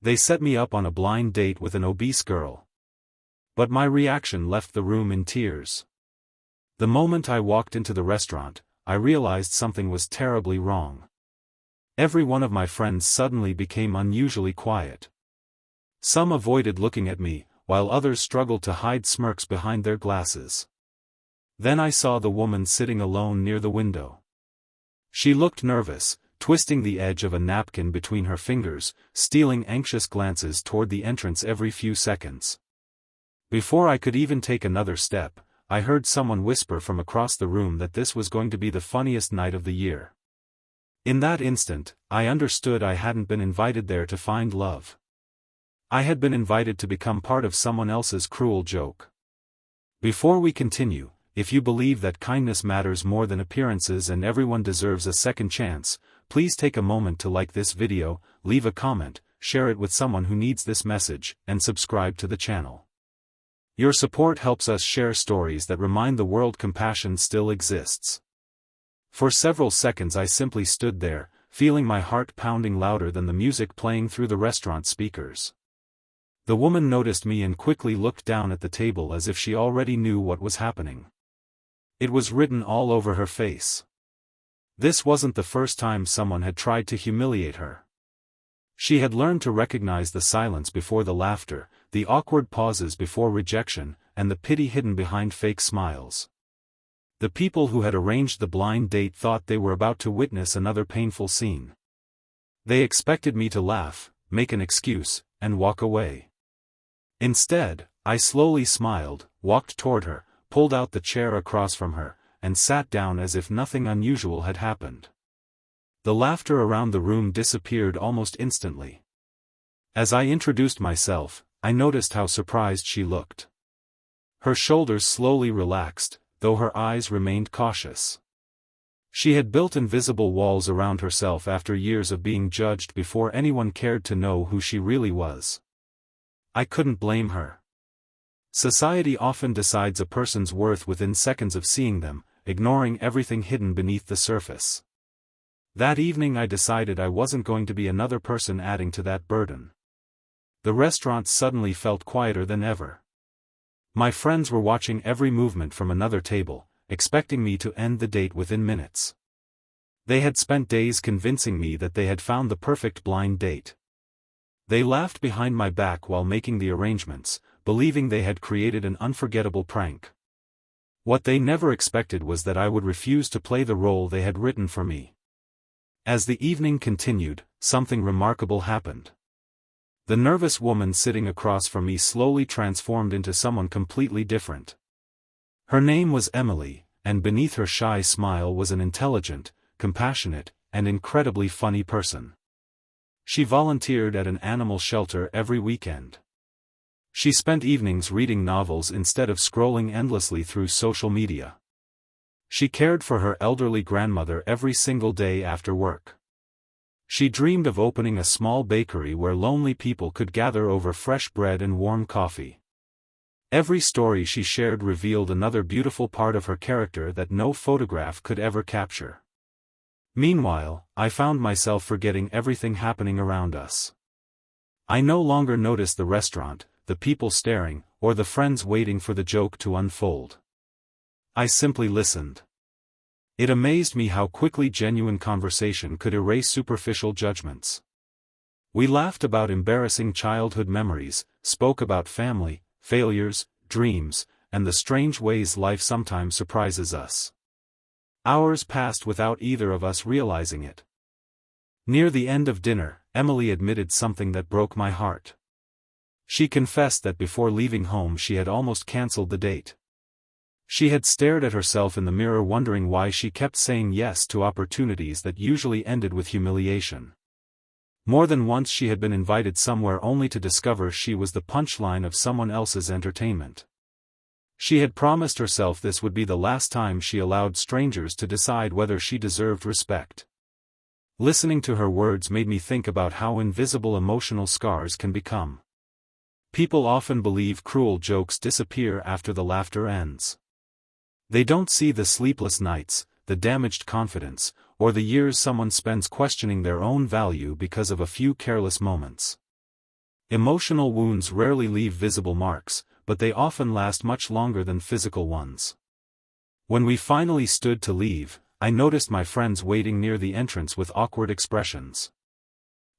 They set me up on a blind date with an obese girl. But my reaction left the room in tears. The moment I walked into the restaurant, I realized something was terribly wrong. Every one of my friends suddenly became unusually quiet. Some avoided looking at me, while others struggled to hide smirks behind their glasses. Then I saw the woman sitting alone near the window. She looked nervous, twisting the edge of a napkin between her fingers, stealing anxious glances toward the entrance every few seconds. Before I could even take another step, I heard someone whisper from across the room that this was going to be the funniest night of the year. In that instant, I understood I hadn't been invited there to find love. I had been invited to become part of someone else's cruel joke. Before we continue, if you believe that kindness matters more than appearances and everyone deserves a second chance, please take a moment to like this video, leave a comment, share it with someone who needs this message, and subscribe to the channel. Your support helps us share stories that remind the world compassion still exists. For several seconds I simply stood there, feeling my heart pounding louder than the music playing through the restaurant speakers. The woman noticed me and quickly looked down at the table as if she already knew what was happening. It was written all over her face. This wasn't the first time someone had tried to humiliate her. She had learned to recognize the silence before the laughter, the awkward pauses before rejection, and the pity hidden behind fake smiles. The people who had arranged the blind date thought they were about to witness another painful scene. They expected me to laugh, make an excuse, and walk away. Instead, I slowly smiled, walked toward her, pulled out the chair across from her, and sat down as if nothing unusual had happened. The laughter around the room disappeared almost instantly. As I introduced myself, I noticed how surprised she looked. Her shoulders slowly relaxed, though her eyes remained cautious. She had built invisible walls around herself after years of being judged before anyone cared to know who she really was. I couldn't blame her. Society often decides a person's worth within seconds of seeing them, ignoring everything hidden beneath the surface. That evening I decided I wasn't going to be another person adding to that burden. The restaurant suddenly felt quieter than ever. My friends were watching every movement from another table, expecting me to end the date within minutes. They had spent days convincing me that they had found the perfect blind date. They laughed behind my back while making the arrangements, believing they had created an unforgettable prank. What they never expected was that I would refuse to play the role they had written for me. As the evening continued, something remarkable happened. The nervous woman sitting across from me slowly transformed into someone completely different. Her name was Emily, and beneath her shy smile was an intelligent, compassionate, and incredibly funny person. She volunteered at an animal shelter every weekend. She spent evenings reading novels instead of scrolling endlessly through social media. She cared for her elderly grandmother every single day after work. She dreamed of opening a small bakery where lonely people could gather over fresh bread and warm coffee. Every story she shared revealed another beautiful part of her character that no photograph could ever capture. Meanwhile, I found myself forgetting everything happening around us. I no longer noticed the restaurant, the people staring, or the friends waiting for the joke to unfold. I simply listened. It amazed me how quickly genuine conversation could erase superficial judgments. We laughed about embarrassing childhood memories, spoke about family, failures, dreams, and the strange ways life sometimes surprises us. Hours passed without either of us realizing it. Near the end of dinner, Emily admitted something that broke my heart. She confessed that before leaving home she had almost cancelled the date. She had stared at herself in the mirror wondering why she kept saying yes to opportunities that usually ended with humiliation. More than once she had been invited somewhere only to discover she was the punchline of someone else's entertainment. She had promised herself this would be the last time she allowed strangers to decide whether she deserved respect. Listening to her words made me think about how invisible emotional scars can become. People often believe cruel jokes disappear after the laughter ends. They don't see the sleepless nights, the damaged confidence, or the years someone spends questioning their own value because of a few careless moments. Emotional wounds rarely leave visible marks, but they often last much longer than physical ones. When we finally stood to leave, I noticed my friends waiting near the entrance with awkward expressions.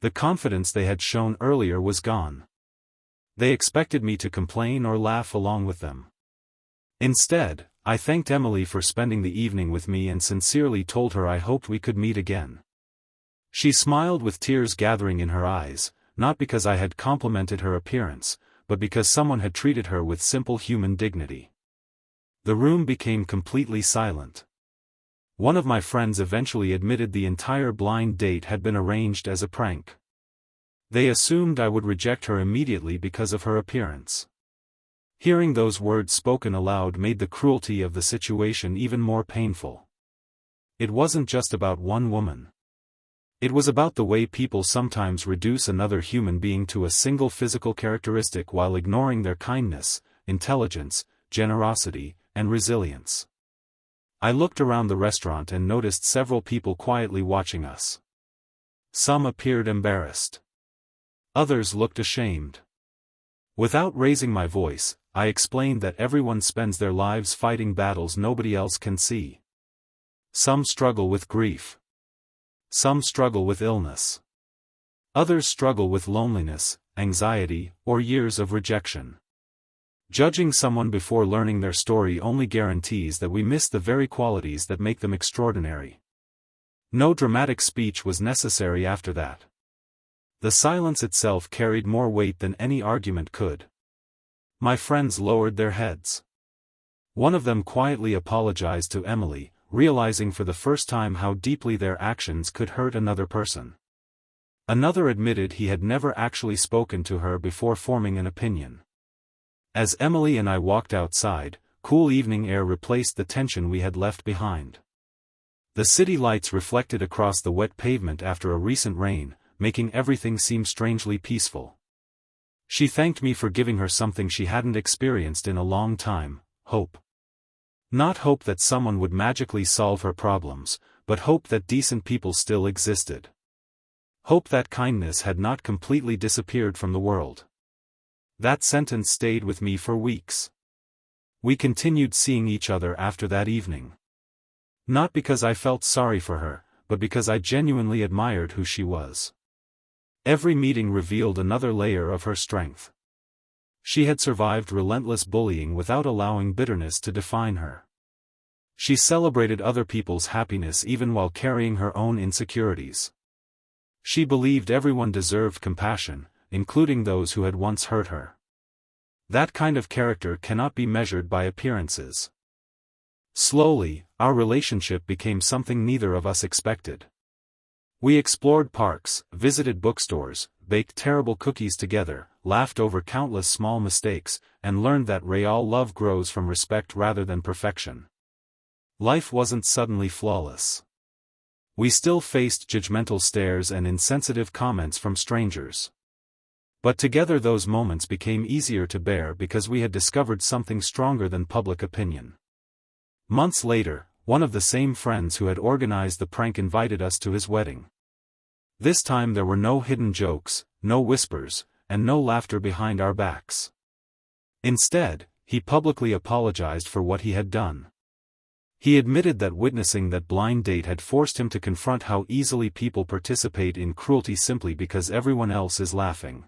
The confidence they had shown earlier was gone. They expected me to complain or laugh along with them. Instead, I thanked Emily for spending the evening with me and sincerely told her I hoped we could meet again. She smiled with tears gathering in her eyes, not because I had complimented her appearance, but because someone had treated her with simple human dignity. The room became completely silent. One of my friends eventually admitted the entire blind date had been arranged as a prank. They assumed I would reject her immediately because of her appearance. Hearing those words spoken aloud made the cruelty of the situation even more painful. It wasn't just about one woman. It was about the way people sometimes reduce another human being to a single physical characteristic while ignoring their kindness, intelligence, generosity, and resilience. I looked around the restaurant and noticed several people quietly watching us. Some appeared embarrassed. Others looked ashamed. Without raising my voice, I explained that everyone spends their lives fighting battles nobody else can see. Some struggle with grief. Some struggle with illness. Others struggle with loneliness, anxiety, or years of rejection. Judging someone before learning their story only guarantees that we miss the very qualities that make them extraordinary. No dramatic speech was necessary after that. The silence itself carried more weight than any argument could. My friends lowered their heads. One of them quietly apologized to Emily, realizing for the first time how deeply their actions could hurt another person. Another admitted he had never actually spoken to her before forming an opinion. As Emily and I walked outside, cool evening air replaced the tension we had left behind. The city lights reflected across the wet pavement after a recent rain, making everything seem strangely peaceful. She thanked me for giving her something she hadn't experienced in a long time: hope. Not hope that someone would magically solve her problems, but hope that decent people still existed. Hope that kindness had not completely disappeared from the world. That sentence stayed with me for weeks. We continued seeing each other after that evening. Not because I felt sorry for her, but because I genuinely admired who she was. Every meeting revealed another layer of her strength. She had survived relentless bullying without allowing bitterness to define her. She celebrated other people's happiness even while carrying her own insecurities. She believed everyone deserved compassion, including those who had once hurt her. That kind of character cannot be measured by appearances. Slowly, our relationship became something neither of us expected. We explored parks, visited bookstores, baked terrible cookies together, laughed over countless small mistakes, and learned that real love grows from respect rather than perfection. Life wasn't suddenly flawless. We still faced judgmental stares and insensitive comments from strangers. But together those moments became easier to bear because we had discovered something stronger than public opinion. Months later, one of the same friends who had organized the prank invited us to his wedding. This time there were no hidden jokes, no whispers, and no laughter behind our backs. Instead, he publicly apologized for what he had done. He admitted that witnessing that blind date had forced him to confront how easily people participate in cruelty simply because everyone else is laughing.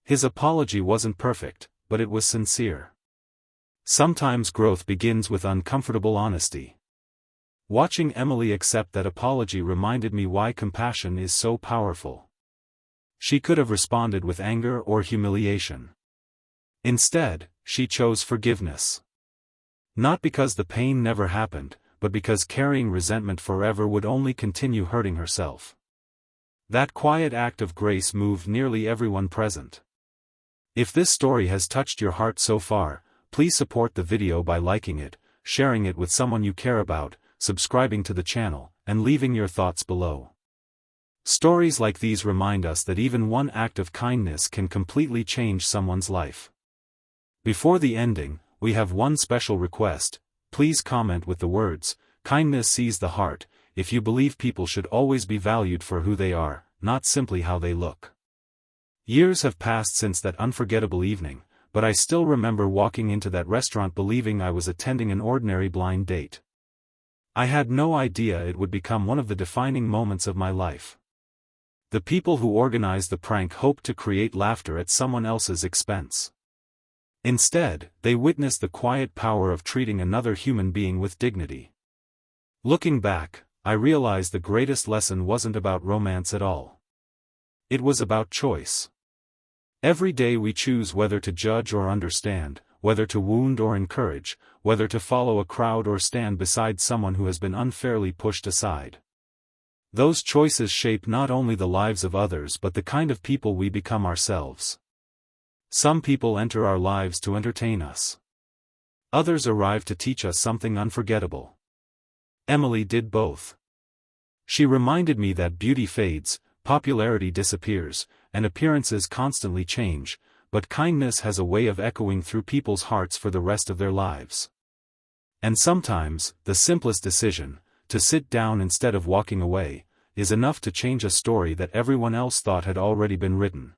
His apology wasn't perfect, but it was sincere. Sometimes growth begins with uncomfortable honesty. Watching Emily accept that apology reminded me why compassion is so powerful. She could have responded with anger or humiliation. Instead, she chose forgiveness. Not because the pain never happened, but because carrying resentment forever would only continue hurting herself. That quiet act of grace moved nearly everyone present. If this story has touched your heart so far, please support the video by liking it, sharing it with someone you care about, subscribing to the channel, and leaving your thoughts below. Stories like these remind us that even one act of kindness can completely change someone's life. Before the ending, we have one special request: please comment with the words, "Kindness sees the heart," if you believe people should always be valued for who they are, not simply how they look. Years have passed since that unforgettable evening, but I still remember walking into that restaurant believing I was attending an ordinary blind date. I had no idea it would become one of the defining moments of my life. The people who organized the prank hoped to create laughter at someone else's expense. Instead, they witnessed the quiet power of treating another human being with dignity. Looking back, I realized the greatest lesson wasn't about romance at all. It was about choice. Every day we choose whether to judge or understand, whether to wound or encourage, whether to follow a crowd or stand beside someone who has been unfairly pushed aside. Those choices shape not only the lives of others but the kind of people we become ourselves. Some people enter our lives to entertain us. Others arrive to teach us something unforgettable. Emily did both. She reminded me that beauty fades, popularity disappears, and appearances constantly change, but kindness has a way of echoing through people's hearts for the rest of their lives. And sometimes, the simplest decision, to sit down instead of walking away, is enough to change a story that everyone else thought had already been written.